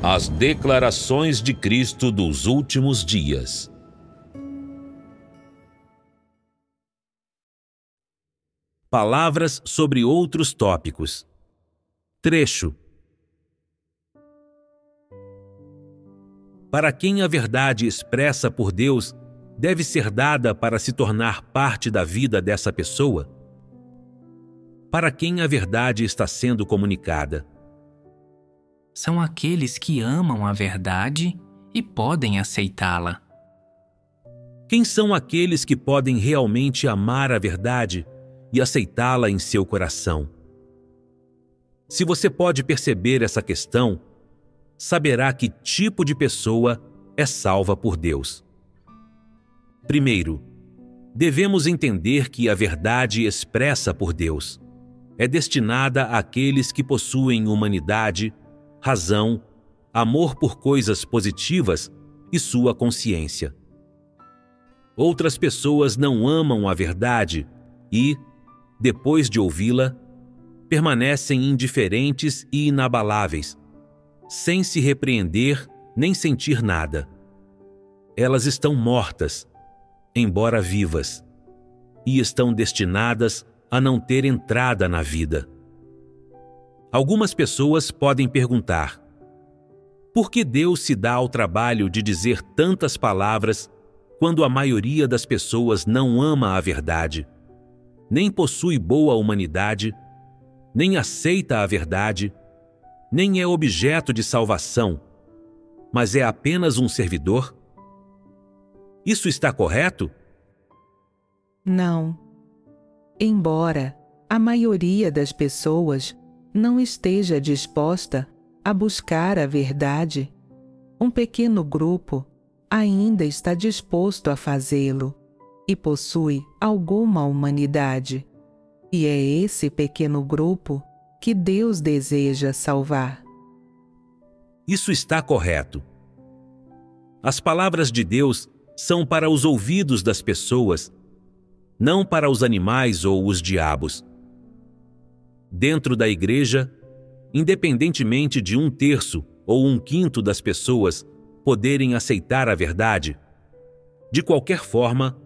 As declarações de Cristo dos últimos dias. Palavras sobre outros tópicos. Trecho. Para quem a verdade expressa por Deus deve ser dada para se tornar parte da vida dessa pessoa? Para quem a verdade está sendo comunicada? São aqueles que amam a verdade e podem aceitá-la. Quem são aqueles que podem realmente amar a verdade e aceitá-la em seu coração? Se você pode perceber essa questão, saberá que tipo de pessoa é salva por Deus. Primeiro, devemos entender que a verdade expressa por Deus é destinada àqueles que possuem humanidade, razão, amor por coisas positivas e sua consciência. Outras pessoas não amam a verdade e, depois de ouvi-la, permanecem indiferentes e inabaláveis, sem se repreender nem sentir nada. Elas estão mortas, embora vivas, e estão destinadas a não ter entrada na vida. Algumas pessoas podem perguntar: por que Deus se dá ao trabalho de dizer tantas palavras quando a maioria das pessoas não ama a verdade, nem possui boa humanidade, nem aceita a verdade, nem é objeto de salvação, mas é apenas um servidor? Isso está correto? Não. Embora a maioria das pessoas não esteja disposta a buscar a verdade, um pequeno grupo ainda está disposto a fazê-lo e possui alguma humanidade. E é esse pequeno grupo que Deus deseja salvar. Isso está correto. As palavras de Deus são para os ouvidos das pessoas, não para os animais ou os diabos. Dentro da igreja, independentemente de 1/3 ou 1/5 das pessoas poderem aceitar a verdade, de qualquer forma,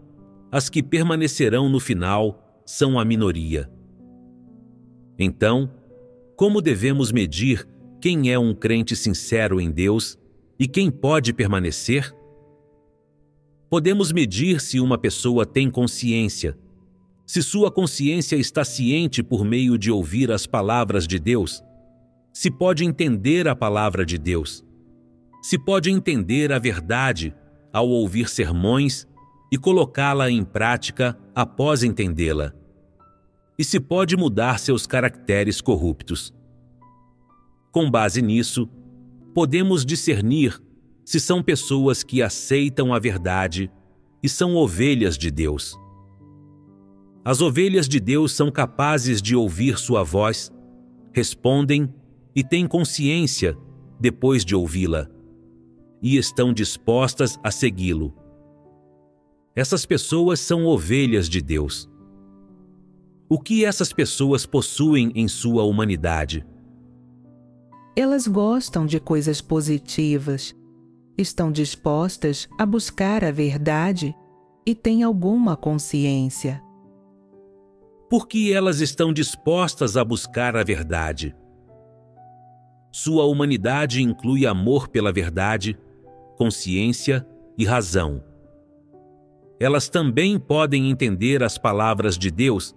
as que permanecerão no final são a minoria. Então, como devemos medir quem é um crente sincero em Deus e quem pode permanecer? Podemos medir se uma pessoa tem consciência, se sua consciência está ciente por meio de ouvir as palavras de Deus, se pode entender a palavra de Deus, se pode entender a verdade ao ouvir sermões e colocá-la em prática após entendê-la, e se pode mudar seus caracteres corruptos. Com base nisso, podemos discernir se são pessoas que aceitam a verdade e são ovelhas de Deus. As ovelhas de Deus são capazes de ouvir sua voz, respondem e têm consciência depois de ouvi-la, e estão dispostas a segui-lo. Essas pessoas são ovelhas de Deus. O que essas pessoas possuem em sua humanidade? Elas gostam de coisas positivas, estão dispostas a buscar a verdade e têm alguma consciência. Por que elas estão dispostas a buscar a verdade? Sua humanidade inclui amor pela verdade, consciência e razão. Elas também podem entender as palavras de Deus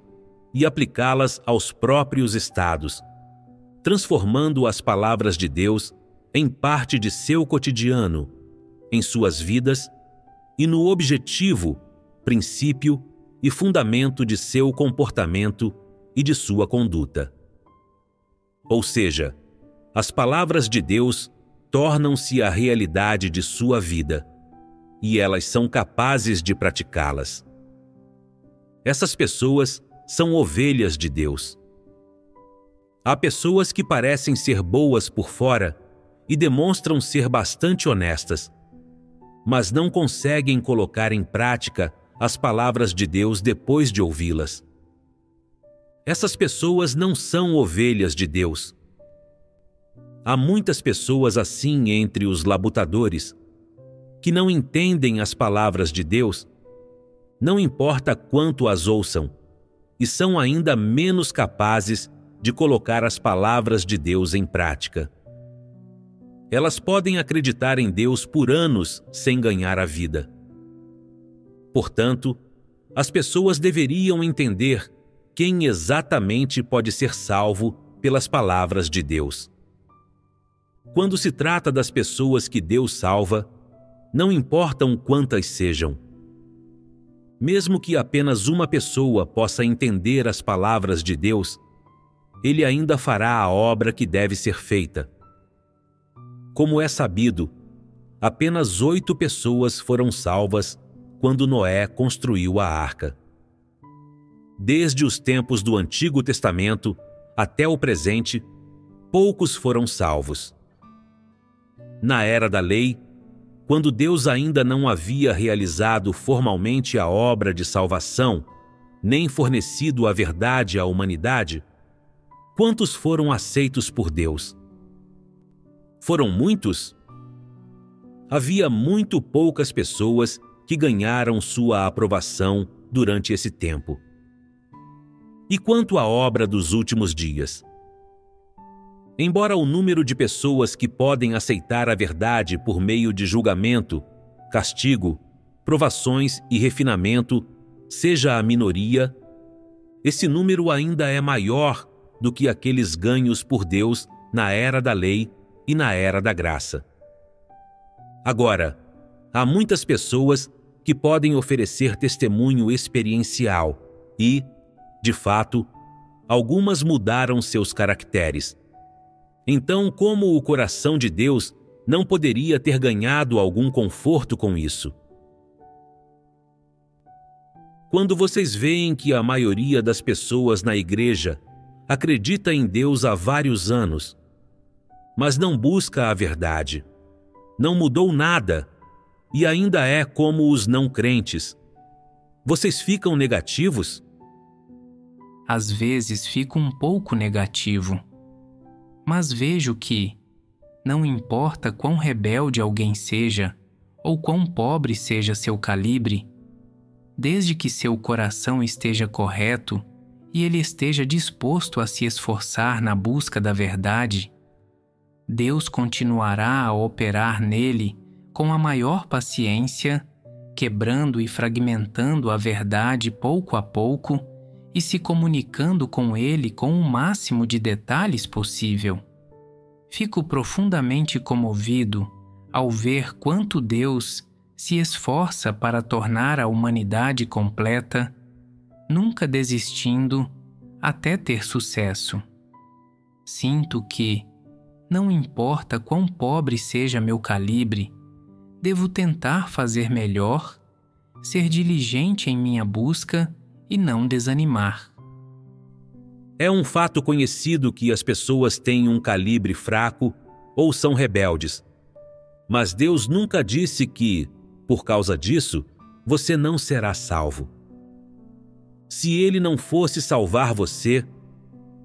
e aplicá-las aos próprios estados, transformando as palavras de Deus em parte de seu cotidiano, em suas vidas e no objetivo, princípio e fundamento de seu comportamento e de sua conduta. Ou seja, as palavras de Deus tornam-se a realidade de sua vida e elas são capazes de praticá-las. Essas pessoas são ovelhas de Deus. Há pessoas que parecem ser boas por fora e demonstram ser bastante honestas, mas não conseguem colocar em prática as palavras de Deus depois de ouvi-las. Essas pessoas não são ovelhas de Deus. há muitas pessoas assim entre os labutadores, que não entendem as palavras de Deus, não importa quanto as ouçam, e são ainda menos capazes de colocar as palavras de Deus em prática. Elas podem acreditar em Deus por anos sem ganhar a vida. Portanto, as pessoas deveriam entender quem exatamente pode ser salvo pelas palavras de Deus. Quando se trata das pessoas que Deus salva, não importam quantas sejam. Mesmo que apenas uma pessoa possa entender as palavras de Deus, Ele ainda fará a obra que deve ser feita. Como é sabido, apenas 8 pessoas foram salvas quando Noé construiu a arca. Desde os tempos do Antigo Testamento até o presente, poucos foram salvos. Na era da lei, quando Deus ainda não havia realizado formalmente a obra de salvação, nem fornecido a verdade à humanidade, quantos foram aceitos por Deus? Foram muitos? Havia muito poucas pessoas que ganharam sua aprovação durante esse tempo. E quanto à obra dos últimos dias? Embora o número de pessoas que podem aceitar a verdade por meio de julgamento, castigo, provações e refinamento seja a minoria, esse número ainda é maior do que aqueles ganhos por Deus na era da lei e na era da graça. Agora, há muitas pessoas que podem oferecer testemunho experiencial e, de fato, algumas mudaram seus caracteres. Então, como o coração de Deus não poderia ter ganhado algum conforto com isso? Quando vocês veem que a maioria das pessoas na igreja acredita em Deus há vários anos, mas não busca a verdade, não mudou nada e ainda é como os não crentes, vocês ficam negativos? Às vezes fico um pouco negativo, mas vejo que, não importa quão rebelde alguém seja ou quão pobre seja seu calibre, desde que seu coração esteja correto e ele esteja disposto a se esforçar na busca da verdade, Deus continuará a operar nele com a maior paciência, quebrando e fragmentando a verdade pouco a pouco e se comunicando com ele com o máximo de detalhes possível. Fico profundamente comovido ao ver quanto Deus se esforça para tornar a humanidade completa, nunca desistindo até ter sucesso. Sinto que, não importa quão pobre seja meu calibre, devo tentar fazer melhor, ser diligente em minha busca e não desanimar. É um fato conhecido que as pessoas têm um calibre fraco ou são rebeldes. Mas Deus nunca disse que, por causa disso, você não será salvo. Se Ele não fosse salvar você,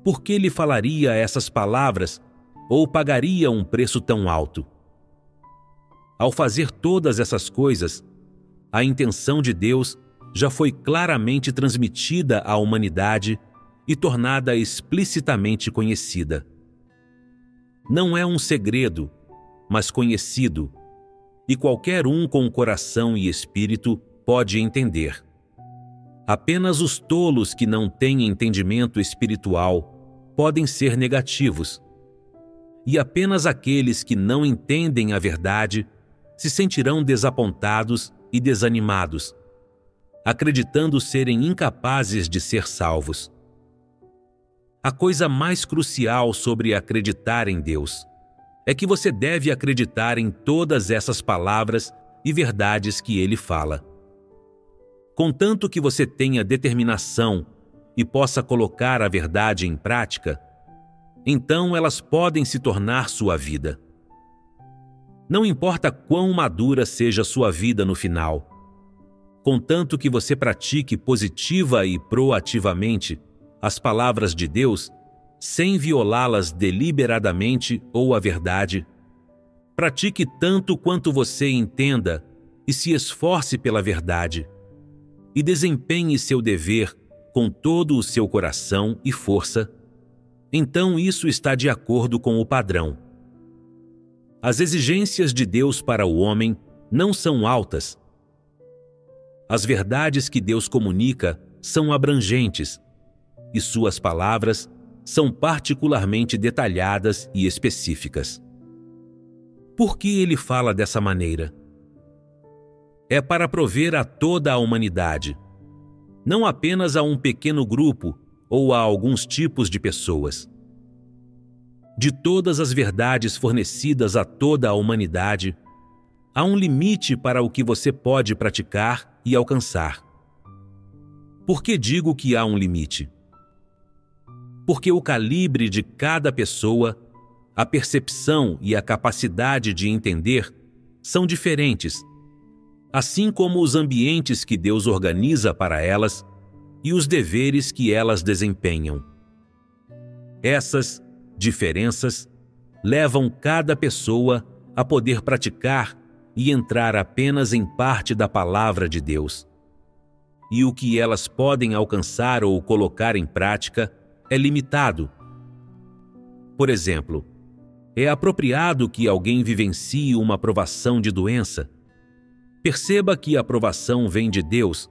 por que Ele falaria essas palavras ou pagaria um preço tão alto? Ao fazer todas essas coisas, a intenção de Deus já foi claramente transmitida à humanidade e tornada explicitamente conhecida. Não é um segredo, mas conhecido, e qualquer um com coração e espírito pode entender. Apenas os tolos que não têm entendimento espiritual podem ser negativos, e apenas aqueles que não entendem a verdade se sentirão desapontados e desanimados, acreditando serem incapazes de ser salvos. A coisa mais crucial sobre acreditar em Deus é que você deve acreditar em todas essas palavras e verdades que Ele fala. Contanto que você tenha determinação e possa colocar a verdade em prática, então elas podem se tornar sua vida. Não importa quão madura seja sua vida no final, contanto que você pratique positiva e proativamente as palavras de Deus, sem violá-las deliberadamente ou a verdade. Pratique tanto quanto você entenda e se esforce pela verdade, e desempenhe seu dever com todo o seu coração e força. Então isso está de acordo com o padrão. As exigências de Deus para o homem não são altas. As verdades que Deus comunica são abrangentes, e suas palavras são particularmente detalhadas e específicas. Por que ele fala dessa maneira? É para prover a toda a humanidade, não apenas a um pequeno grupo ou a alguns tipos de pessoas. De todas as verdades fornecidas a toda a humanidade, há um limite para o que você pode praticar e alcançar. Por que digo que há um limite? Porque o calibre de cada pessoa, a percepção e a capacidade de entender são diferentes, assim como os ambientes que Deus organiza para elas e os deveres que elas desempenham. Essas diferenças levam cada pessoa a poder praticar e entrar apenas em parte da palavra de Deus. E o que elas podem alcançar ou colocar em prática é limitado. Por exemplo, é apropriado que alguém vivencie uma provação de doença. Perceba que a provação vem de Deus,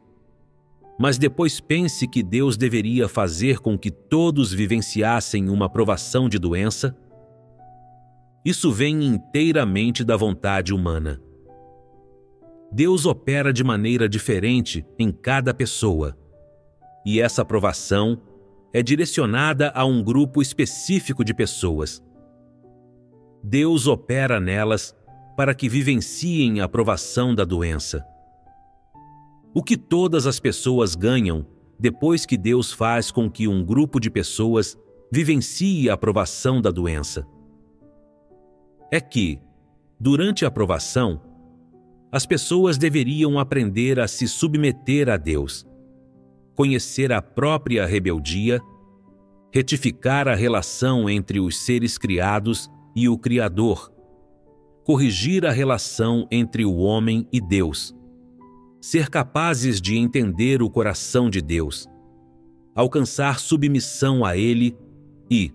mas depois pense que Deus deveria fazer com que todos vivenciassem uma provação de doença. Isso vem inteiramente da vontade humana. Deus opera de maneira diferente em cada pessoa, e essa provação é direcionada a um grupo específico de pessoas. Deus opera nelas para que vivenciem a provação da doença. O que todas as pessoas ganham depois que Deus faz com que um grupo de pessoas vivencie a provação da doença? É que, durante a provação, as pessoas deveriam aprender a se submeter a Deus, conhecer a própria rebeldia, retificar a relação entre os seres criados e o Criador, corrigir a relação entre o homem e Deus, ser capazes de entender o coração de Deus, alcançar submissão a Ele e,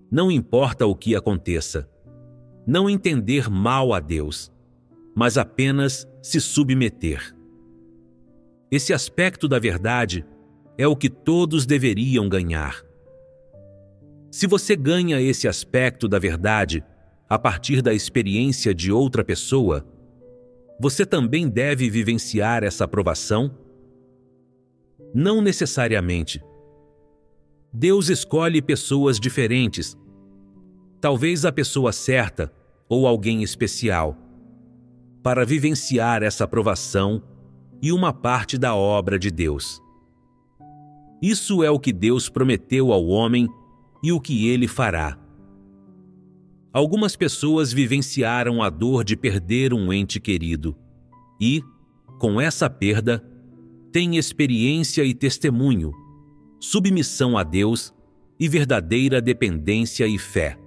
não importa o que aconteça, não entender mal a Deus, mas apenas se submeter. Esse aspecto da verdade é o que todos deveriam ganhar. Se você ganha esse aspecto da verdade a partir da experiência de outra pessoa, você também deve vivenciar essa aprovação? Não necessariamente. Deus escolhe pessoas diferentes, talvez a pessoa certa ou alguém especial, para vivenciar essa aprovação e uma parte da obra de Deus. Isso é o que Deus prometeu ao homem e o que ele fará. Algumas pessoas vivenciaram a dor de perder um ente querido e, com essa perda, têm experiência e testemunho, submissão a Deus e verdadeira dependência e fé.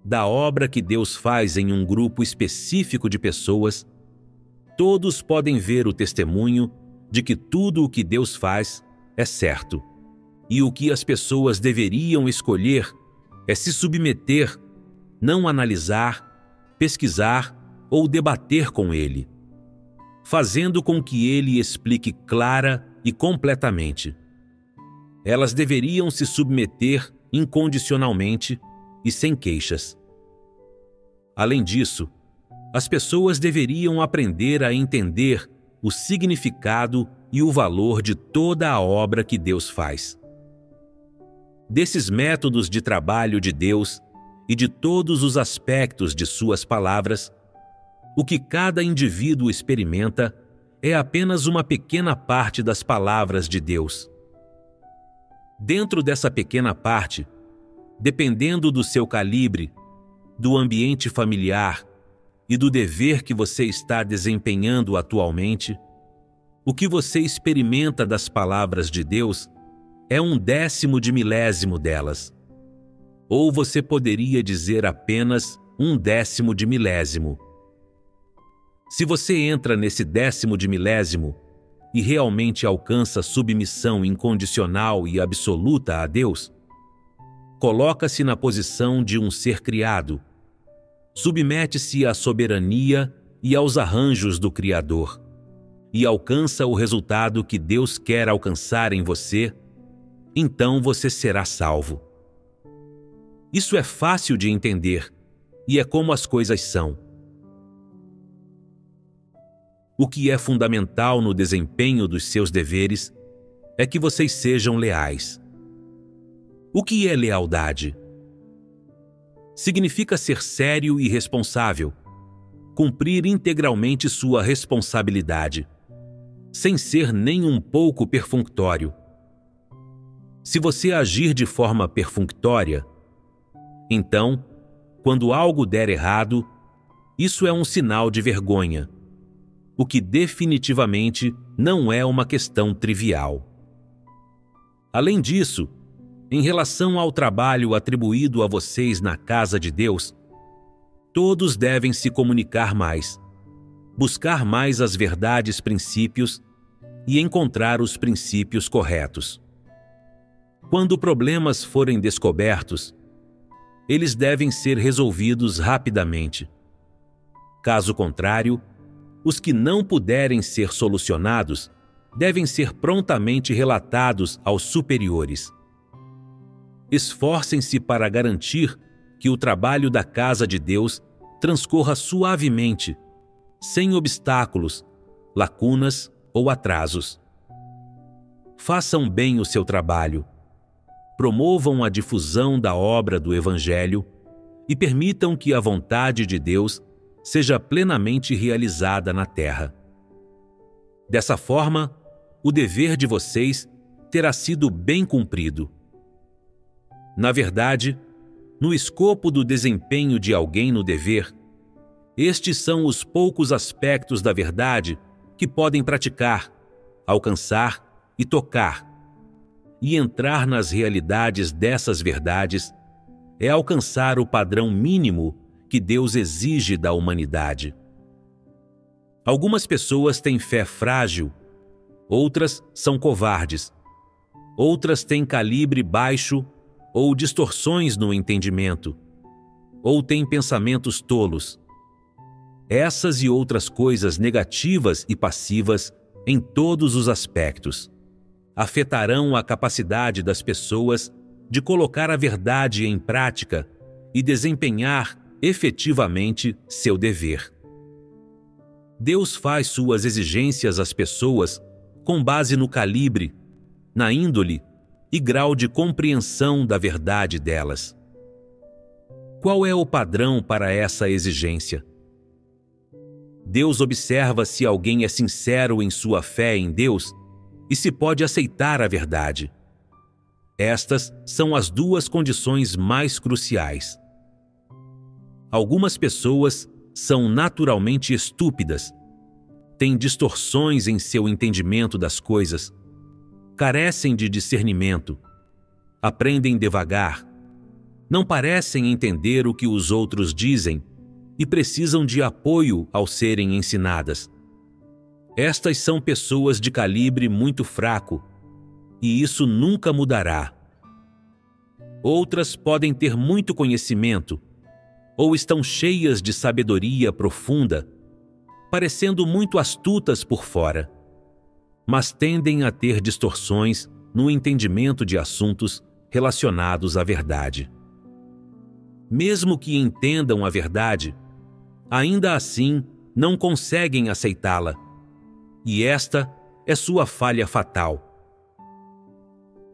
Da obra que Deus faz em um grupo específico de pessoas, todos podem ver o testemunho de que tudo o que Deus faz é certo, e o que as pessoas deveriam escolher é se submeter, não analisar, pesquisar ou debater com Ele, fazendo com que Ele explique clara e completamente. Elas deveriam se submeter incondicionalmente e sem queixas. Além disso, as pessoas deveriam aprender a entender o significado e o valor de toda a obra que Deus faz. Desses métodos de trabalho de Deus e de todos os aspectos de suas palavras, o que cada indivíduo experimenta é apenas uma pequena parte das palavras de Deus. Dentro dessa pequena parte, dependendo do seu calibre, do ambiente familiar e do dever que você está desempenhando atualmente, o que você experimenta das palavras de Deus é 1/10 de milésimo delas. Ou você poderia dizer apenas 1/10 de milésimo. Se você entra nesse 10º de milésimo e realmente alcança submissão incondicional e absoluta a Deus, coloca-se na posição de um ser criado, submete-se à soberania e aos arranjos do Criador, e alcança o resultado que Deus quer alcançar em você, então você será salvo. Isso é fácil de entender, e é como as coisas são. O que é fundamental no desempenho dos seus deveres é que vocês sejam leais. O que é lealdade? Significa ser sério e responsável, cumprir integralmente sua responsabilidade, sem ser nem um pouco perfunctório. Se você agir de forma perfunctória, então, quando algo der errado, isso é um sinal de vergonha, o que definitivamente não é uma questão trivial. Além disso, em relação ao trabalho atribuído a vocês na casa de Deus, todos devem se comunicar mais, buscar mais as verdades, princípios e encontrar os princípios corretos. Quando problemas forem descobertos, eles devem ser resolvidos rapidamente. Caso contrário, os que não puderem ser solucionados devem ser prontamente relatados aos superiores. Esforcem-se para garantir que o trabalho da casa de Deus transcorra suavemente, sem obstáculos, lacunas ou atrasos. Façam bem o seu trabalho, promovam a difusão da obra do Evangelho e permitam que a vontade de Deus seja plenamente realizada na terra. Dessa forma, o dever de vocês terá sido bem cumprido. Na verdade, no escopo do desempenho de alguém no dever, estes são os poucos aspectos da verdade que podem praticar, alcançar e tocar. E entrar nas realidades dessas verdades é alcançar o padrão mínimo que Deus exige da humanidade. Algumas pessoas têm fé frágil, outras são covardes, outras têm calibre baixo ou distorções no entendimento, ou têm pensamentos tolos. Essas e outras coisas negativas e passivas em todos os aspectos afetarão a capacidade das pessoas de colocar a verdade em prática e desempenhar efetivamente seu dever. Deus faz suas exigências às pessoas com base no calibre, na índole e grau de compreensão da verdade delas. Qual é o padrão para essa exigência? Deus observa se alguém é sincero em sua fé em Deus e se pode aceitar a verdade. Estas são as duas condições mais cruciais. Algumas pessoas são naturalmente estúpidas, têm distorções em seu entendimento das coisas, carecem de discernimento, aprendem devagar, não parecem entender o que os outros dizem e precisam de apoio ao serem ensinadas. Estas são pessoas de calibre muito fraco, e isso nunca mudará. Outras podem ter muito conhecimento, ou estão cheias de sabedoria profunda, parecendo muito astutas por fora, mas tendem a ter distorções no entendimento de assuntos relacionados à verdade. Mesmo que entendam a verdade, ainda assim não conseguem aceitá-la, e esta é sua falha fatal.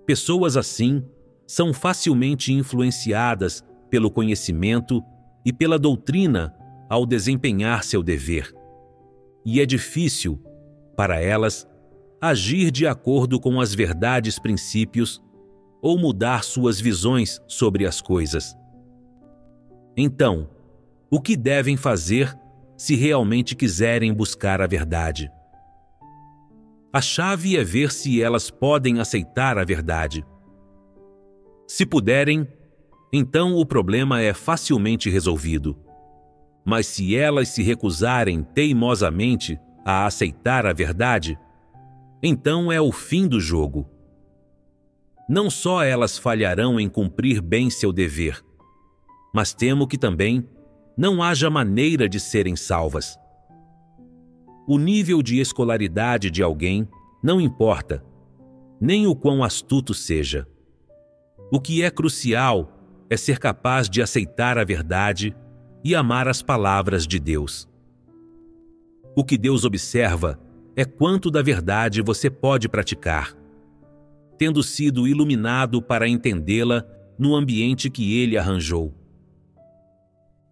Pessoas assim são facilmente influenciadas pelo conhecimento e pela doutrina ao desempenhar seu dever, e é difícil, para elas, agir de acordo com as verdades, princípios ou mudar suas visões sobre as coisas. Então, o que devem fazer se realmente quiserem buscar a verdade? A chave é ver se elas podem aceitar a verdade. Se puderem, então o problema é facilmente resolvido. Mas se elas se recusarem teimosamente a aceitar a verdade, então é o fim do jogo. Não só elas falharão em cumprir bem seu dever, mas temo que também não haja maneira de serem salvas. O nível de escolaridade de alguém não importa, nem o quão astuto seja. O que é crucial é ser capaz de aceitar a verdade e amar as palavras de Deus. O que Deus observa é quanto da verdade você pode praticar, tendo sido iluminado para entendê-la no ambiente que Ele arranjou.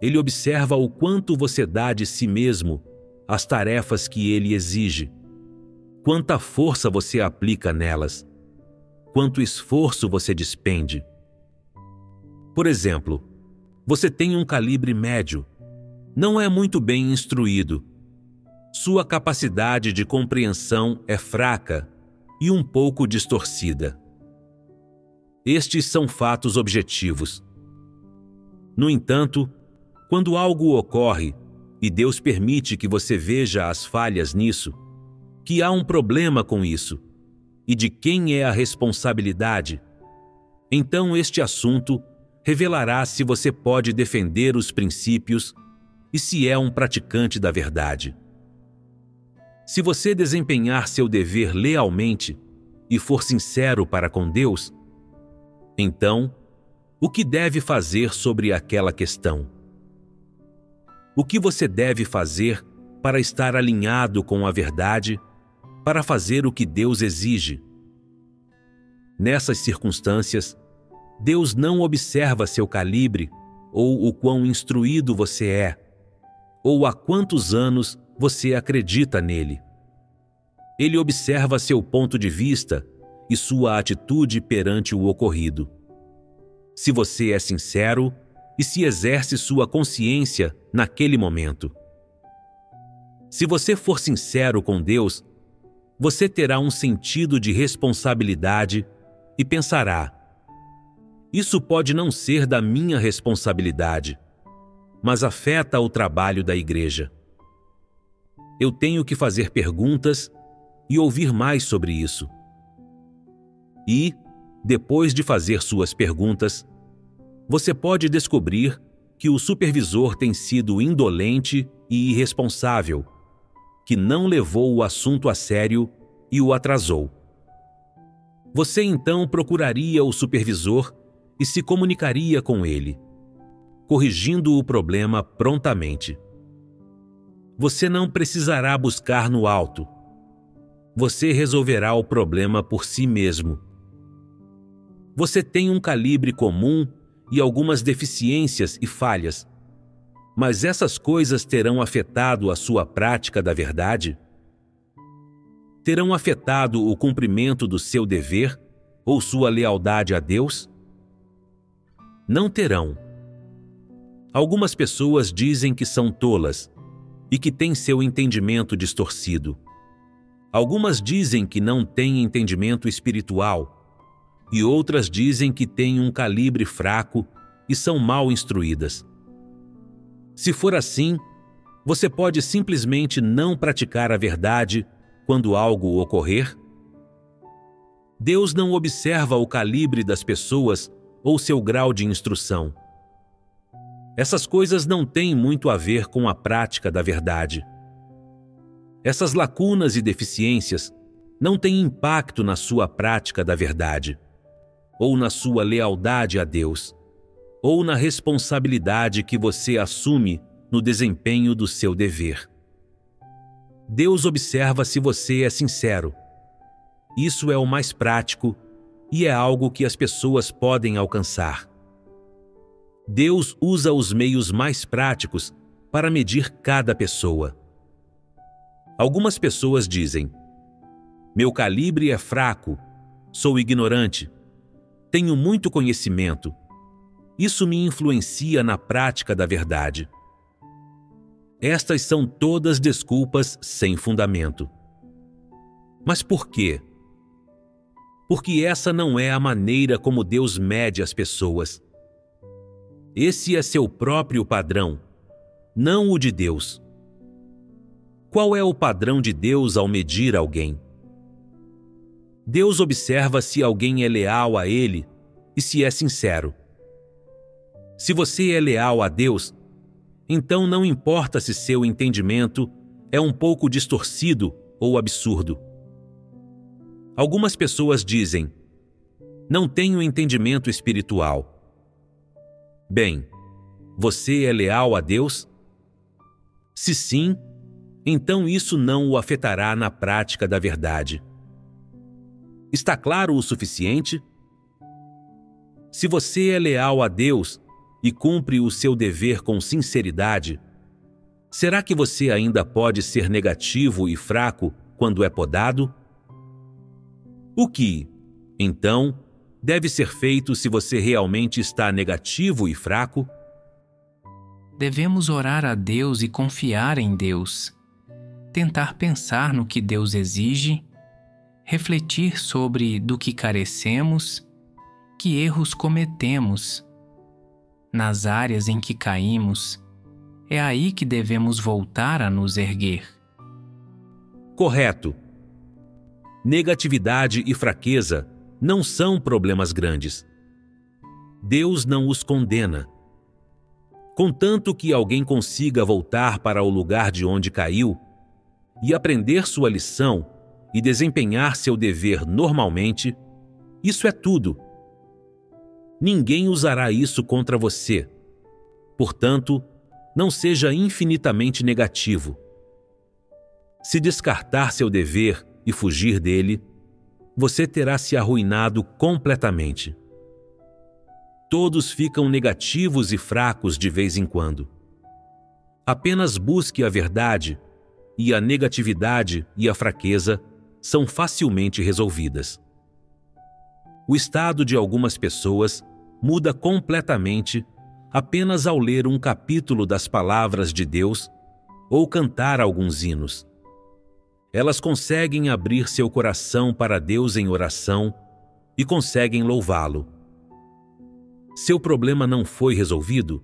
Ele observa o quanto você dá de si mesmo às tarefas que Ele exige, quanta força você aplica nelas, quanto esforço você despende. Por exemplo, você tem um calibre médio, não é muito bem instruído, sua capacidade de compreensão é fraca e um pouco distorcida. Estes são fatos objetivos. No entanto, quando algo ocorre e Deus permite que você veja as falhas nisso, que há um problema com isso e de quem é a responsabilidade, então este assunto revelará se você pode defender os princípios e se é um praticante da verdade. Se você desempenhar seu dever lealmente e for sincero para com Deus, então, o que deve fazer sobre aquela questão? O que você deve fazer para estar alinhado com a verdade, para fazer o que Deus exige? Nessas circunstâncias, Deus não observa seu calibre ou o quão instruído você é, ou há quantos anos você acredita nele. Ele observa seu ponto de vista e sua atitude perante o ocorrido. Se você é sincero e se exerce sua consciência naquele momento. Se você for sincero com Deus, você terá um sentido de responsabilidade e pensará: isso pode não ser da minha responsabilidade, mas afeta o trabalho da igreja. Eu tenho que fazer perguntas e ouvir mais sobre isso. E, depois de fazer suas perguntas, você pode descobrir que o supervisor tem sido indolente e irresponsável, que não levou o assunto a sério e o atrasou. Você então procuraria o supervisor e se comunicaria com ele, corrigindo o problema prontamente. Você não precisará buscar no alto. Você resolverá o problema por si mesmo. Você tem um calibre comum e algumas deficiências e falhas, mas essas coisas terão afetado a sua prática da verdade? Terão afetado o cumprimento do seu dever ou sua lealdade a Deus? Não terão. Algumas pessoas dizem que são tolas e que têm seu entendimento distorcido. Algumas dizem que não têm entendimento espiritual e outras dizem que têm um calibre fraco e são mal instruídas. Se for assim, você pode simplesmente não praticar a verdade quando algo ocorrer? Deus não observa o calibre das pessoas ou seu grau de instrução. Essas coisas não têm muito a ver com a prática da verdade. Essas lacunas e deficiências não têm impacto na sua prática da verdade, ou na sua lealdade a Deus, ou na responsabilidade que você assume no desempenho do seu dever. Deus observa se você é sincero. Isso é o mais prático e é algo que as pessoas podem alcançar. Deus usa os meios mais práticos para medir cada pessoa. Algumas pessoas dizem: meu calibre é fraco, sou ignorante, tenho muito conhecimento. Isso me influencia na prática da verdade. Estas são todas desculpas sem fundamento. Mas por quê? Porque essa não é a maneira como Deus mede as pessoas. Esse é seu próprio padrão, não o de Deus. Qual é o padrão de Deus ao medir alguém? Deus observa se alguém é leal a Ele e se é sincero. Se você é leal a Deus, então não importa se seu entendimento é um pouco distorcido ou absurdo. Algumas pessoas dizem: não tenho entendimento espiritual. Bem, você é leal a Deus? Se sim, então isso não o afetará na prática da verdade. Está claro o suficiente? Se você é leal a Deus e cumpre o seu dever com sinceridade, será que você ainda pode ser negativo e fraco quando é podado? O que, então, deve ser feito se você realmente está negativo e fraco? Devemos orar a Deus e confiar em Deus. Tentar pensar no que Deus exige, refletir sobre do que carecemos, que erros cometemos. Nas áreas em que caímos, é aí que devemos voltar a nos erguer. Correto. Negatividade e fraqueza não são problemas grandes. Deus não os condena. Contanto que alguém consiga voltar para o lugar de onde caiu e aprender sua lição e desempenhar seu dever normalmente, isso é tudo. Ninguém usará isso contra você. Portanto, não seja infinitamente negativo. Se descartar seu dever e fugir dele, você terá se arruinado completamente. Todos ficam negativos e fracos de vez em quando. Apenas busque a verdade e a negatividade e a fraqueza são facilmente resolvidas. O estado de algumas pessoas muda completamente apenas ao ler um capítulo das palavras de Deus ou cantar alguns hinos. Elas conseguem abrir seu coração para Deus em oração e conseguem louvá-lo. Seu problema não foi resolvido?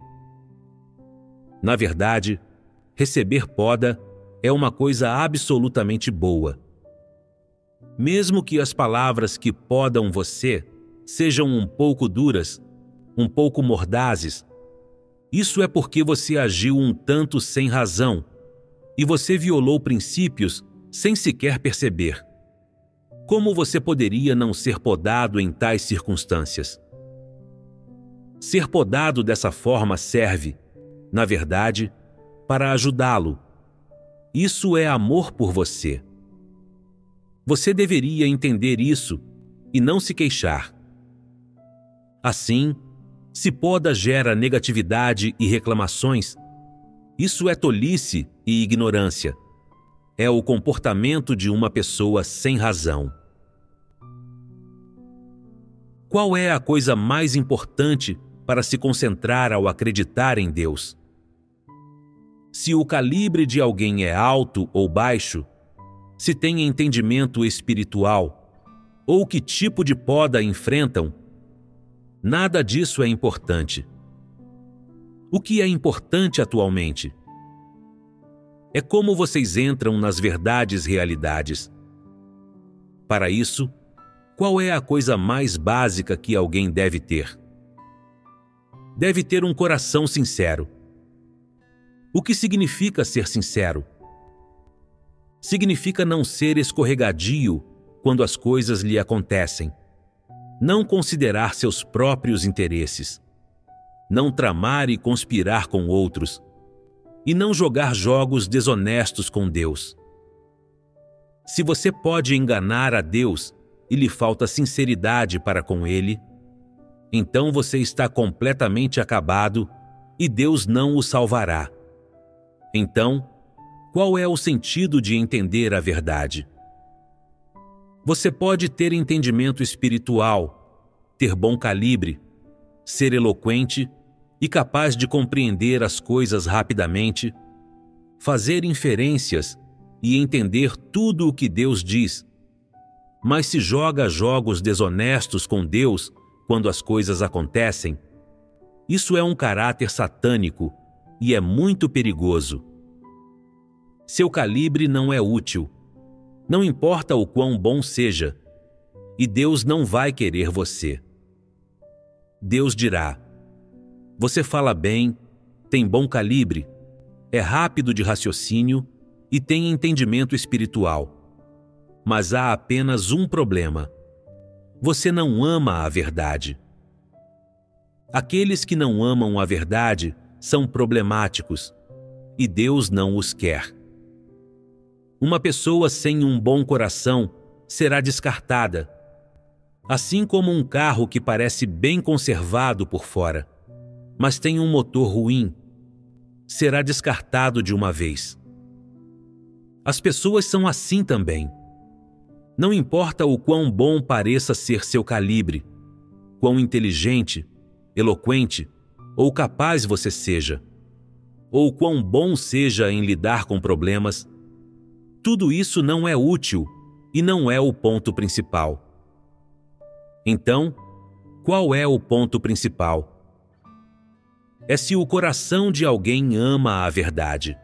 Na verdade, receber poda é uma coisa absolutamente boa. Mesmo que as palavras que podam você sejam um pouco duras, um pouco mordazes, isso é porque você agiu um tanto sem razão e você violou princípios sem sequer perceber. Como você poderia não ser podado em tais circunstâncias? Ser podado dessa forma serve, na verdade, para ajudá-lo. Isso é amor por você. Você deveria entender isso e não se queixar. Assim, se poda gera negatividade e reclamações, isso é tolice e ignorância. É o comportamento de uma pessoa sem razão. Qual é a coisa mais importante para se concentrar ao acreditar em Deus? Se o calibre de alguém é alto ou baixo, se tem entendimento espiritual, ou que tipo de poda enfrentam, nada disso é importante. O que é importante atualmente? É como vocês entram nas verdades realidades. Para isso, qual é a coisa mais básica que alguém deve ter? Deve ter um coração sincero. O que significa ser sincero? Significa não ser escorregadio quando as coisas lhe acontecem, não considerar seus próprios interesses, não tramar e conspirar com outros, e não jogar jogos desonestos com Deus. Se você pode enganar a Deus e lhe falta sinceridade para com Ele, então você está completamente acabado e Deus não o salvará. Então, qual é o sentido de entender a verdade? Você pode ter entendimento espiritual, ter bom calibre, ser eloquente e capaz de compreender as coisas rapidamente, fazer inferências e entender tudo o que Deus diz mas se joga jogos desonestos com Deus quando as coisas acontecem, isso é um caráter satânico e é muito perigoso. Seu calibre não é útil, não importa o quão bom seja, e Deus não vai querer você. Deus dirá: você fala bem, tem bom calibre, é rápido de raciocínio e tem entendimento espiritual. Mas há apenas um problema: você não ama a verdade. Aqueles que não amam a verdade são problemáticos, e Deus não os quer. Uma pessoa sem um bom coração será descartada, assim como um carro que parece bem conservado por fora, mas tem um motor ruim, será descartado de uma vez. As pessoas são assim também. Não importa o quão bom pareça ser seu calibre, quão inteligente, eloquente ou capaz você seja, ou quão bom seja em lidar com problemas, tudo isso não é útil e não é o ponto principal. Então, qual é o ponto principal? É se o coração de alguém ama a verdade.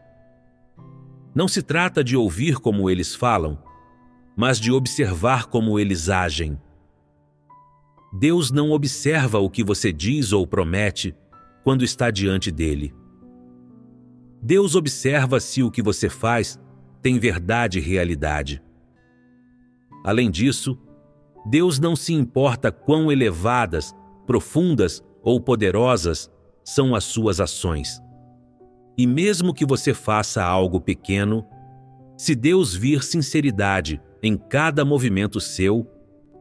Não se trata de ouvir como eles falam, mas de observar como eles agem. Deus não observa o que você diz ou promete quando está diante dele. Deus observa se o que você faz tem verdade e realidade. Além disso, Deus não se importa quão elevadas, profundas ou poderosas são as suas ações. E mesmo que você faça algo pequeno, se Deus vir sinceridade em cada movimento seu,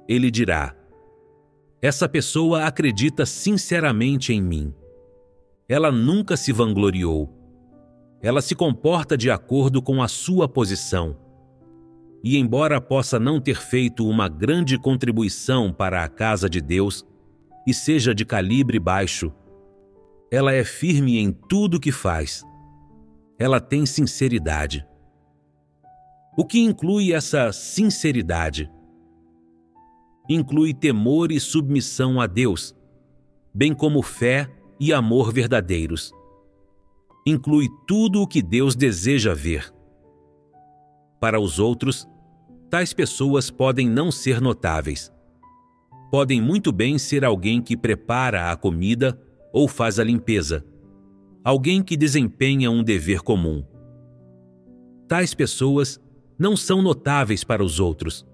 Ele dirá: essa pessoa acredita sinceramente em mim. Ela nunca se vangloriou. Ela se comporta de acordo com a sua posição. E embora possa não ter feito uma grande contribuição para a casa de Deus e seja de calibre baixo, ela é firme em tudo que faz. Ela tem sinceridade. O que inclui essa sinceridade? Inclui temor e submissão a Deus, bem como fé e amor verdadeiros. Inclui tudo o que Deus deseja ver. Para os outros, tais pessoas podem não ser notáveis. Podem muito bem ser alguém que prepara a comida ou faz a limpeza, alguém que desempenha um dever comum. Tais pessoas não são notáveis para os outros.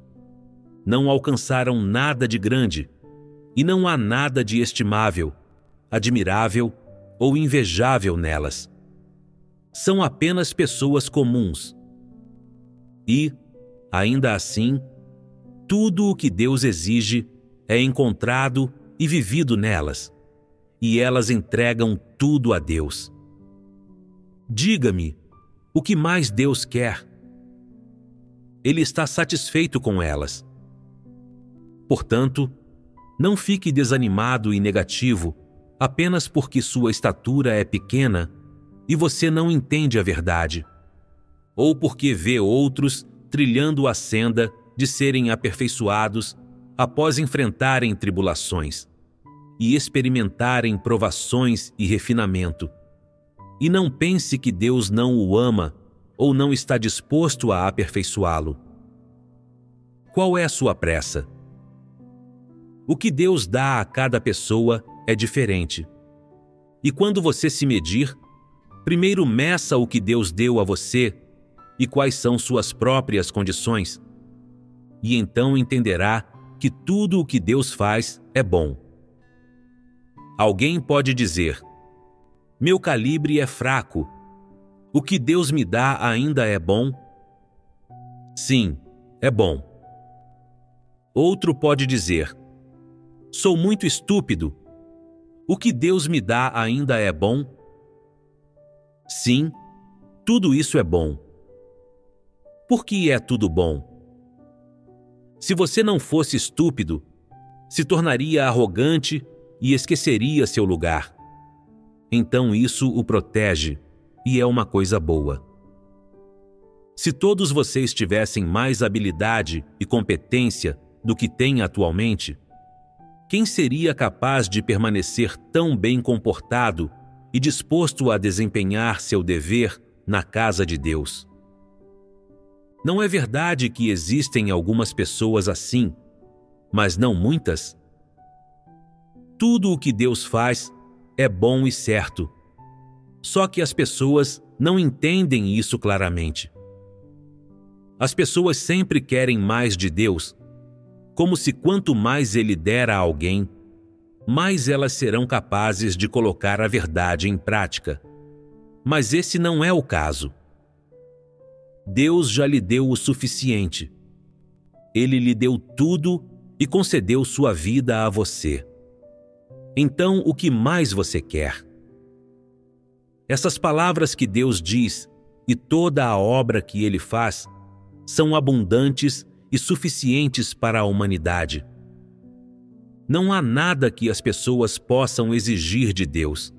Não alcançaram nada de grande, e não há nada de estimável, admirável ou invejável nelas. São apenas pessoas comuns. E, ainda assim, tudo o que Deus exige é encontrado e vivido nelas, e elas entregam tudo a Deus. Diga-me, o que mais Deus quer? Ele está satisfeito com elas. Portanto, não fique desanimado e negativo apenas porque sua estatura é pequena e você não entende a verdade, ou porque vê outros trilhando a senda de serem aperfeiçoados após enfrentarem tribulações e experimentarem provações e refinamento. E não pense que Deus não o ama ou não está disposto a aperfeiçoá-lo. Qual é a sua pressa? O que Deus dá a cada pessoa é diferente. E quando você se medir, primeiro meça o que Deus deu a você e quais são suas próprias condições. E então entenderá que tudo o que Deus faz é bom. Alguém pode dizer: meu calibre é fraco. O que Deus me dá ainda é bom? Sim, é bom. Outro pode dizer: sou muito estúpido. O que Deus me dá ainda é bom? Sim, tudo isso é bom. Por que é tudo bom? Se você não fosse estúpido, se tornaria arrogante e esqueceria seu lugar. Então isso o protege e é uma coisa boa. Se todos vocês tivessem mais habilidade e competência do que têm atualmente, quem seria capaz de permanecer tão bem comportado e disposto a desempenhar seu dever na casa de Deus? Não é verdade que existem algumas pessoas assim, mas não muitas? Tudo o que Deus faz é bom e certo. Só que as pessoas não entendem isso claramente. As pessoas sempre querem mais de Deus, como se quanto mais Ele der a alguém, mais elas serão capazes de colocar a verdade em prática. Mas esse não é o caso. Deus já lhe deu o suficiente. Ele lhe deu tudo e concedeu sua vida a você. Então, o que mais você quer? Essas palavras que Deus diz e toda a obra que Ele faz são abundantes e suficientes para a humanidade. Não há nada que as pessoas possam exigir de Deus,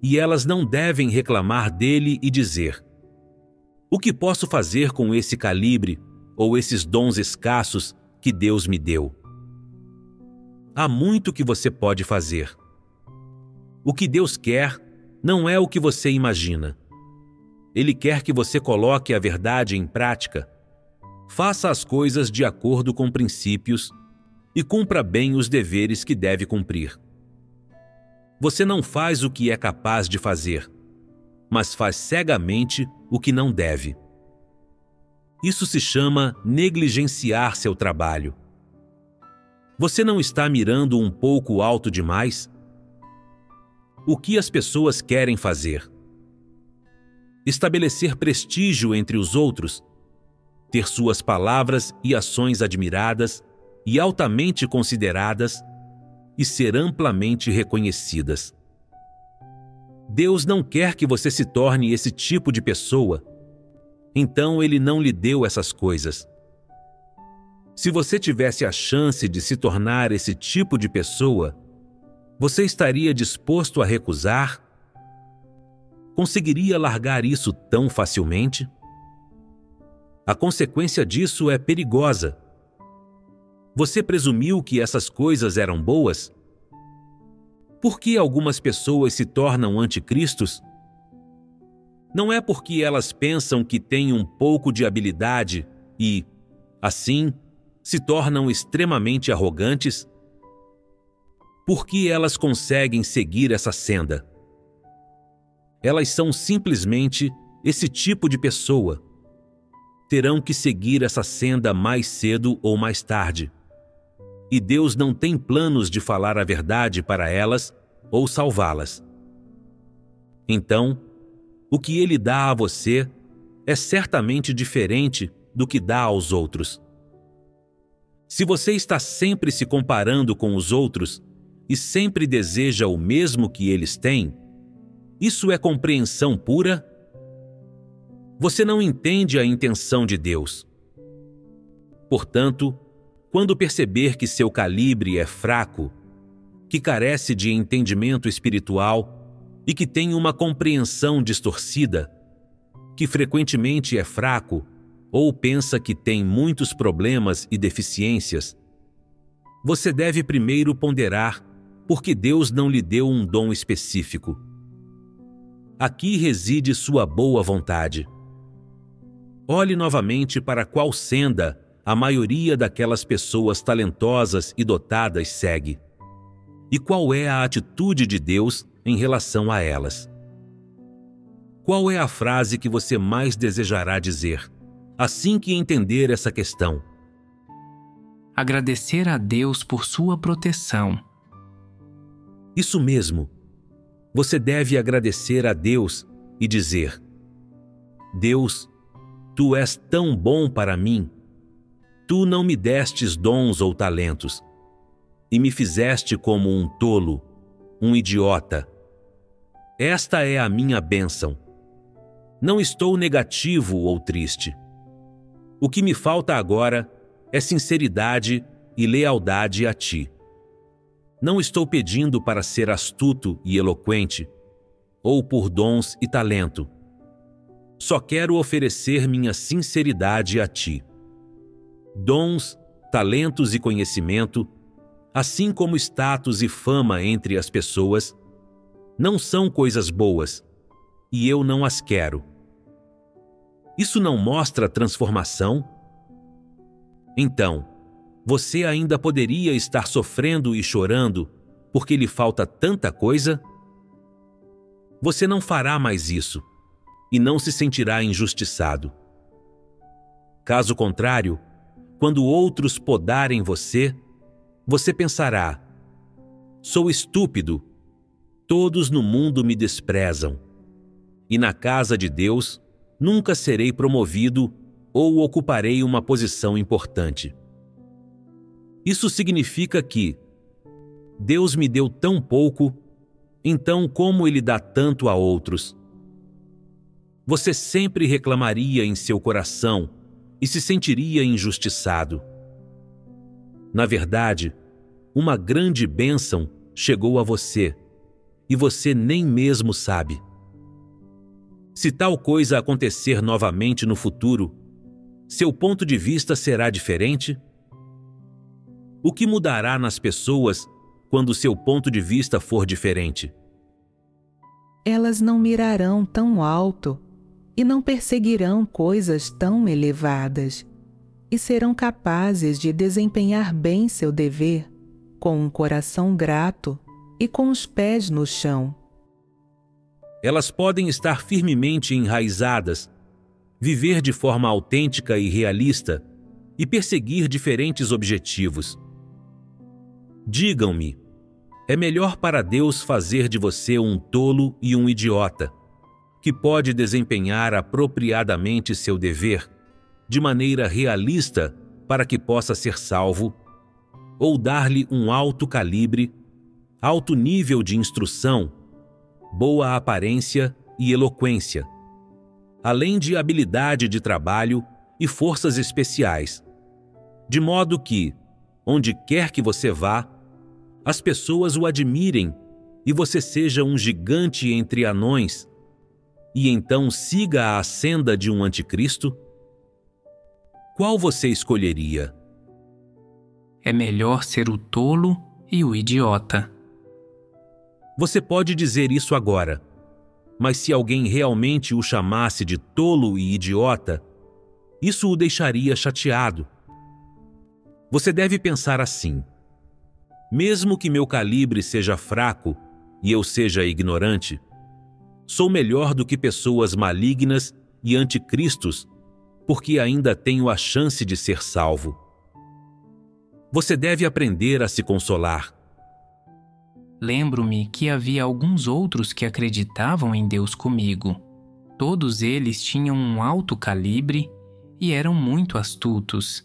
e elas não devem reclamar dele e dizer: o que posso fazer com esse calibre ou esses dons escassos que Deus me deu? Há muito que você pode fazer. O que Deus quer não é o que você imagina. Ele quer que você coloque a verdade em prática, faça as coisas de acordo com princípios e cumpra bem os deveres que deve cumprir. Você não faz o que é capaz de fazer, mas faz cegamente o que não deve. Isso se chama negligenciar seu trabalho. Você não está mirando um pouco alto demais? O que as pessoas querem fazer? Estabelecer prestígio entre os outros, ter suas palavras e ações admiradas e altamente consideradas e ser amplamente reconhecidas. Deus não quer que você se torne esse tipo de pessoa, então Ele não lhe deu essas coisas. Se você tivesse a chance de se tornar esse tipo de pessoa, você estaria disposto a recusar? Conseguiria largar isso tão facilmente? A consequência disso é perigosa. Você presumiu que essas coisas eram boas? Por que algumas pessoas se tornam anticristos? Não é porque elas pensam que têm um pouco de habilidade e, assim, se tornam extremamente arrogantes? Por que elas conseguem seguir essa senda? Elas são simplesmente esse tipo de pessoa. Terão que seguir essa senda mais cedo ou mais tarde. E Deus não tem planos de falar a verdade para elas ou salvá-las. Então, o que Ele dá a você é certamente diferente do que dá aos outros. Se você está sempre se comparando com os outros e sempre deseja o mesmo que eles têm, isso é compreensão pura? Você não entende a intenção de Deus. Portanto, quando perceber que seu calibre é fraco, que carece de entendimento espiritual e que tem uma compreensão distorcida, que frequentemente é fraco ou pensa que tem muitos problemas e deficiências, você deve primeiro ponderar por que Deus não lhe deu um dom específico. Aqui reside sua boa vontade. Olhe novamente para qual senda a maioria daquelas pessoas talentosas e dotadas segue. E qual é a atitude de Deus em relação a elas? Qual é a frase que você mais desejará dizer, assim que entender essa questão? Agradecer a Deus por sua proteção. Isso mesmo. Você deve agradecer a Deus e dizer: Deus, Tu és tão bom para mim. Tu não me destes dons ou talentos, e me fizeste como um tolo, um idiota. Esta é a minha bênção. Não estou negativo ou triste. O que me falta agora é sinceridade e lealdade a Ti. Não estou pedindo para ser astuto e eloquente, ou por dons e talento. Só quero oferecer minha sinceridade a ti. Dons, talentos e conhecimento, assim como status e fama entre as pessoas, não são coisas boas, e eu não as quero. Isso não mostra transformação? Então, você ainda poderia estar sofrendo e chorando porque lhe falta tanta coisa? Você não fará mais isso e não se sentirá injustiçado. Caso contrário, quando outros podarem você, você pensará: sou estúpido, todos no mundo me desprezam, e na casa de Deus nunca serei promovido ou ocuparei uma posição importante. Isso significa que Deus me deu tão pouco, então como Ele dá tanto a outros? Você sempre reclamaria em seu coração e se sentiria injustiçado. Na verdade, uma grande bênção chegou a você e você nem mesmo sabe. Se tal coisa acontecer novamente no futuro, seu ponto de vista será diferente? O que mudará nas pessoas quando seu ponto de vista for diferente? Elas não mirarão tão alto e não perseguirão coisas tão elevadas, e serão capazes de desempenhar bem seu dever com um coração grato e com os pés no chão. Elas podem estar firmemente enraizadas, viver de forma autêntica e realista e perseguir diferentes objetivos. Digam-me, é melhor para Deus fazer de você um tolo e um idiota, que pode desempenhar apropriadamente seu dever, de maneira realista para que possa ser salvo, ou dar-lhe um alto calibre, alto nível de instrução, boa aparência e eloquência, além de habilidade de trabalho e forças especiais, de modo que, onde quer que você vá, as pessoas o admirem e você seja um gigante entre anões, e então siga a senda de um anticristo? Qual você escolheria? É melhor ser o tolo e o idiota. Você pode dizer isso agora, mas se alguém realmente o chamasse de tolo e idiota, isso o deixaria chateado. Você deve pensar assim: mesmo que meu calibre seja fraco e eu seja ignorante, sou melhor do que pessoas malignas e anticristos, porque ainda tenho a chance de ser salvo. Você deve aprender a se consolar. Lembro-me que havia alguns outros que acreditavam em Deus comigo. Todos eles tinham um alto calibre e eram muito astutos.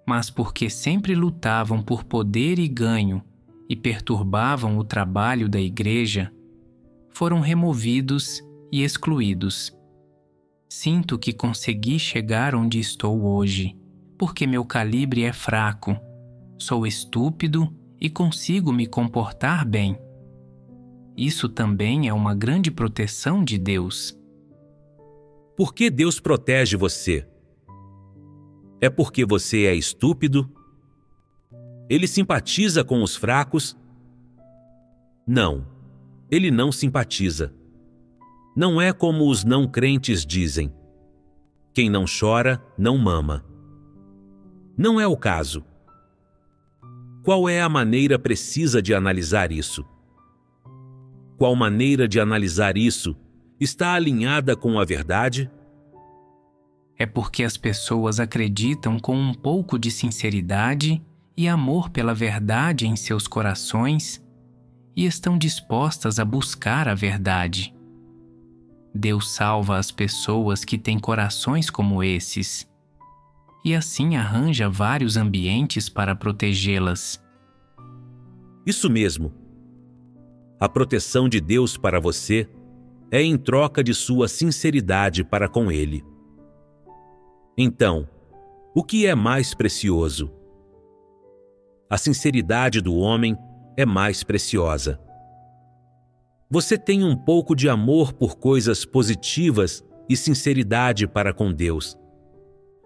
Mas porque sempre lutavam por poder e ganho e perturbavam o trabalho da igreja, foram removidos e excluídos. Sinto que consegui chegar onde estou hoje, porque meu calibre é fraco, sou estúpido e consigo me comportar bem. Isso também é uma grande proteção de Deus. Por que Deus protege você? É porque você é estúpido? Ele simpatiza com os fracos? Não, ele não simpatiza. Não é como os não crentes dizem: quem não chora, não mama. Não é o caso. Qual é a maneira precisa de analisar isso? Qual maneira de analisar isso está alinhada com a verdade? É porque as pessoas acreditam com um pouco de sinceridade e amor pela verdade em seus corações e estão dispostas a buscar a verdade. Deus salva as pessoas que têm corações como esses, e assim arranja vários ambientes para protegê-las. Isso mesmo. A proteção de Deus para você é em troca de sua sinceridade para com Ele. Então, o que é mais precioso? A sinceridade do homem é mais preciosa. Você tem um pouco de amor por coisas positivas e sinceridade para com Deus,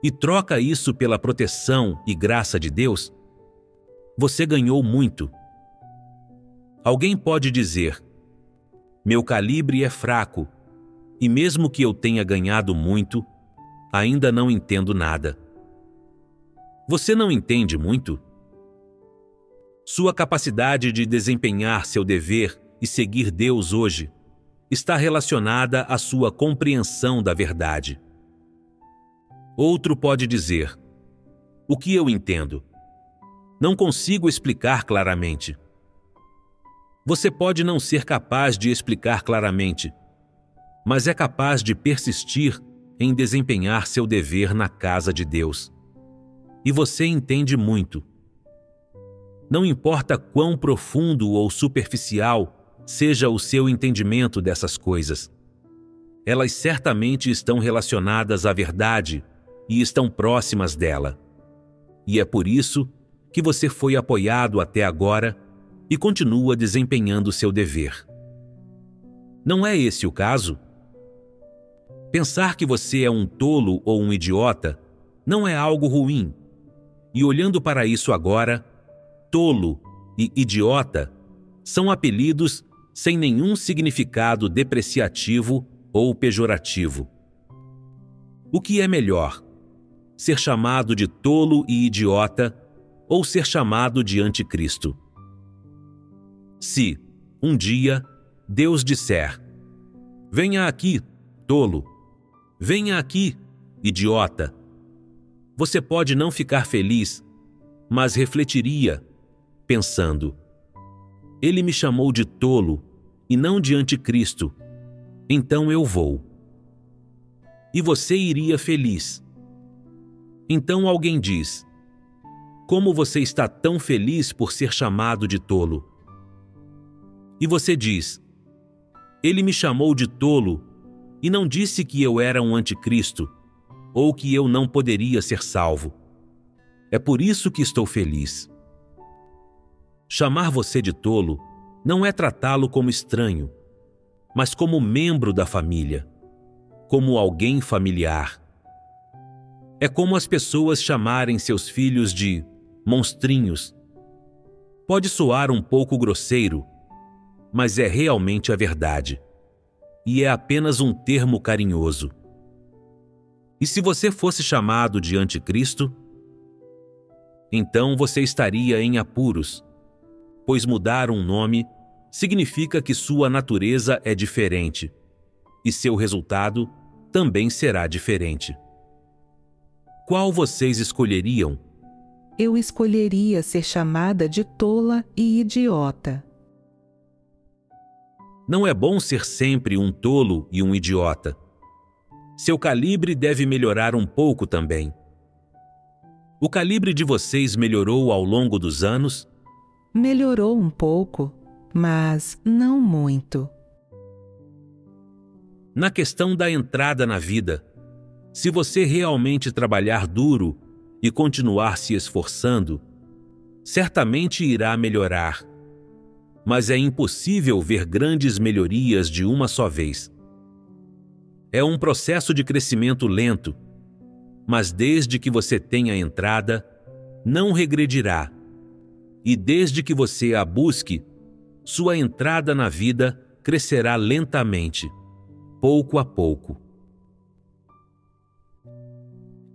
e troca isso pela proteção e graça de Deus, você ganhou muito. Alguém pode dizer: meu calibre é fraco, e mesmo que eu tenha ganhado muito, ainda não entendo nada. Você não entende muito? Sua capacidade de desempenhar seu dever e seguir Deus hoje está relacionada à sua compreensão da verdade. Outro pode dizer: o que eu entendo? Não consigo explicar claramente. Você pode não ser capaz de explicar claramente, mas é capaz de persistir em desempenhar seu dever na casa de Deus. E você entende muito. Não importa quão profundo ou superficial seja o seu entendimento dessas coisas, elas certamente estão relacionadas à verdade e estão próximas dela. E é por isso que você foi apoiado até agora e continua desempenhando seu dever. Não é esse o caso? Pensar que você é um tolo ou um idiota não é algo ruim. E olhando para isso agora, tolo e idiota são apelidos sem nenhum significado depreciativo ou pejorativo. O que é melhor? Ser chamado de tolo e idiota ou ser chamado de anticristo? Se, um dia, Deus disser: venha aqui, tolo, venha aqui, idiota, você pode não ficar feliz, mas refletiria, pensando: ele me chamou de tolo e não de anticristo, então eu vou. E você iria feliz. Então alguém diz: como você está tão feliz por ser chamado de tolo? E você diz: ele me chamou de tolo e não disse que eu era um anticristo ou que eu não poderia ser salvo. É por isso que estou feliz. Chamar você de tolo não é tratá-lo como estranho, mas como membro da família, como alguém familiar. É como as pessoas chamarem seus filhos de monstrinhos. Pode soar um pouco grosseiro, mas é realmente a verdade. E é apenas um termo carinhoso. E se você fosse chamado de anticristo, então você estaria em apuros, pois mudar um nome significa que sua natureza é diferente, e seu resultado também será diferente. Qual vocês escolheriam? Eu escolheria ser chamada de tola e idiota. Não é bom ser sempre um tolo e um idiota. Seu calibre deve melhorar um pouco também. O calibre de vocês melhorou ao longo dos anos? Melhorou um pouco, mas não muito. Na questão da entrada na vida, se você realmente trabalhar duro e continuar se esforçando, certamente irá melhorar. Mas é impossível ver grandes melhorias de uma só vez. É um processo de crescimento lento, mas desde que você tenha entrada, não regredirá. E desde que você a busque, sua entrada na vida crescerá lentamente, pouco a pouco.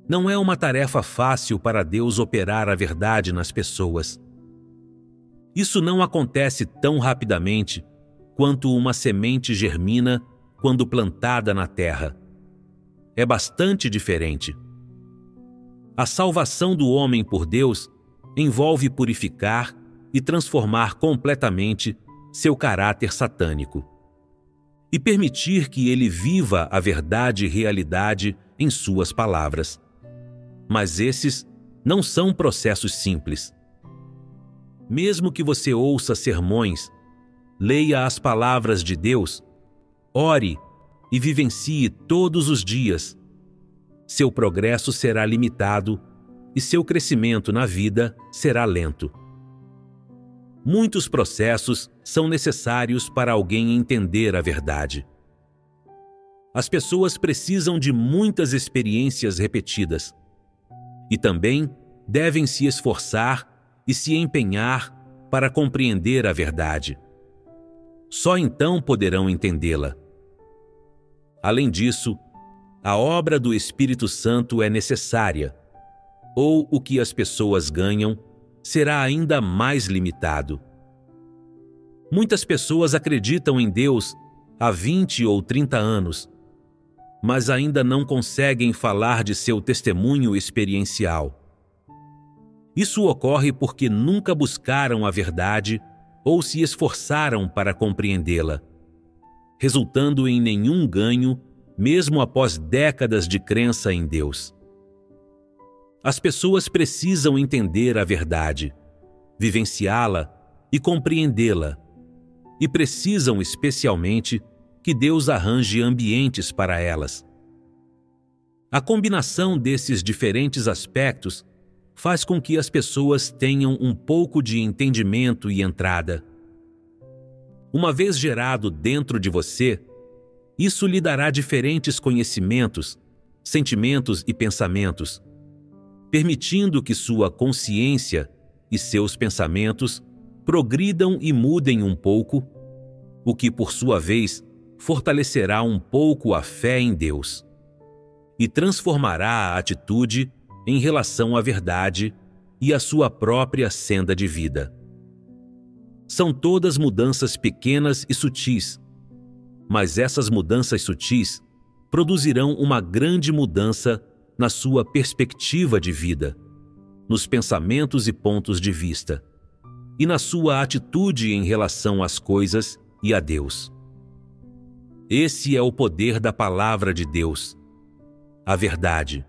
Não é uma tarefa fácil para Deus operar a verdade nas pessoas. Isso não acontece tão rapidamente quanto uma semente germina quando plantada na terra. É bastante diferente. A salvação do homem por Deus envolve purificar e transformar completamente seu caráter satânico e permitir que ele viva a verdade e realidade em suas palavras. Mas esses não são processos simples. Mesmo que você ouça sermões, leia as palavras de Deus, ore e vivencie todos os dias, seu progresso será limitado e seu crescimento na vida será lento. Muitos processos são necessários para alguém entender a verdade. As pessoas precisam de muitas experiências repetidas e também devem se esforçar e se empenhar para compreender a verdade. Só então poderão entendê-la. Além disso, a obra do Espírito Santo é necessária, ou o que as pessoas ganham será ainda mais limitado. Muitas pessoas acreditam em Deus há 20 ou 30 anos, mas ainda não conseguem falar de seu testemunho experiencial. Isso ocorre porque nunca buscaram a verdade ou se esforçaram para compreendê-la, resultando em nenhum ganho, mesmo após décadas de crença em Deus. As pessoas precisam entender a verdade, vivenciá-la e compreendê-la, e precisam especialmente que Deus arranje ambientes para elas. A combinação desses diferentes aspectos faz com que as pessoas tenham um pouco de entendimento e entrada. Uma vez gerado dentro de você, isso lhe dará diferentes conhecimentos, sentimentos e pensamentos, permitindo que sua consciência e seus pensamentos progridam e mudem um pouco, o que, por sua vez, fortalecerá um pouco a fé em Deus e transformará a atitude em relação à verdade e à sua própria senda de vida. São todas mudanças pequenas e sutis, mas essas mudanças sutis produzirão uma grande mudança na sua perspectiva de vida, nos pensamentos e pontos de vista, e na sua atitude em relação às coisas e a Deus. Esse é o poder da palavra de Deus, a verdade.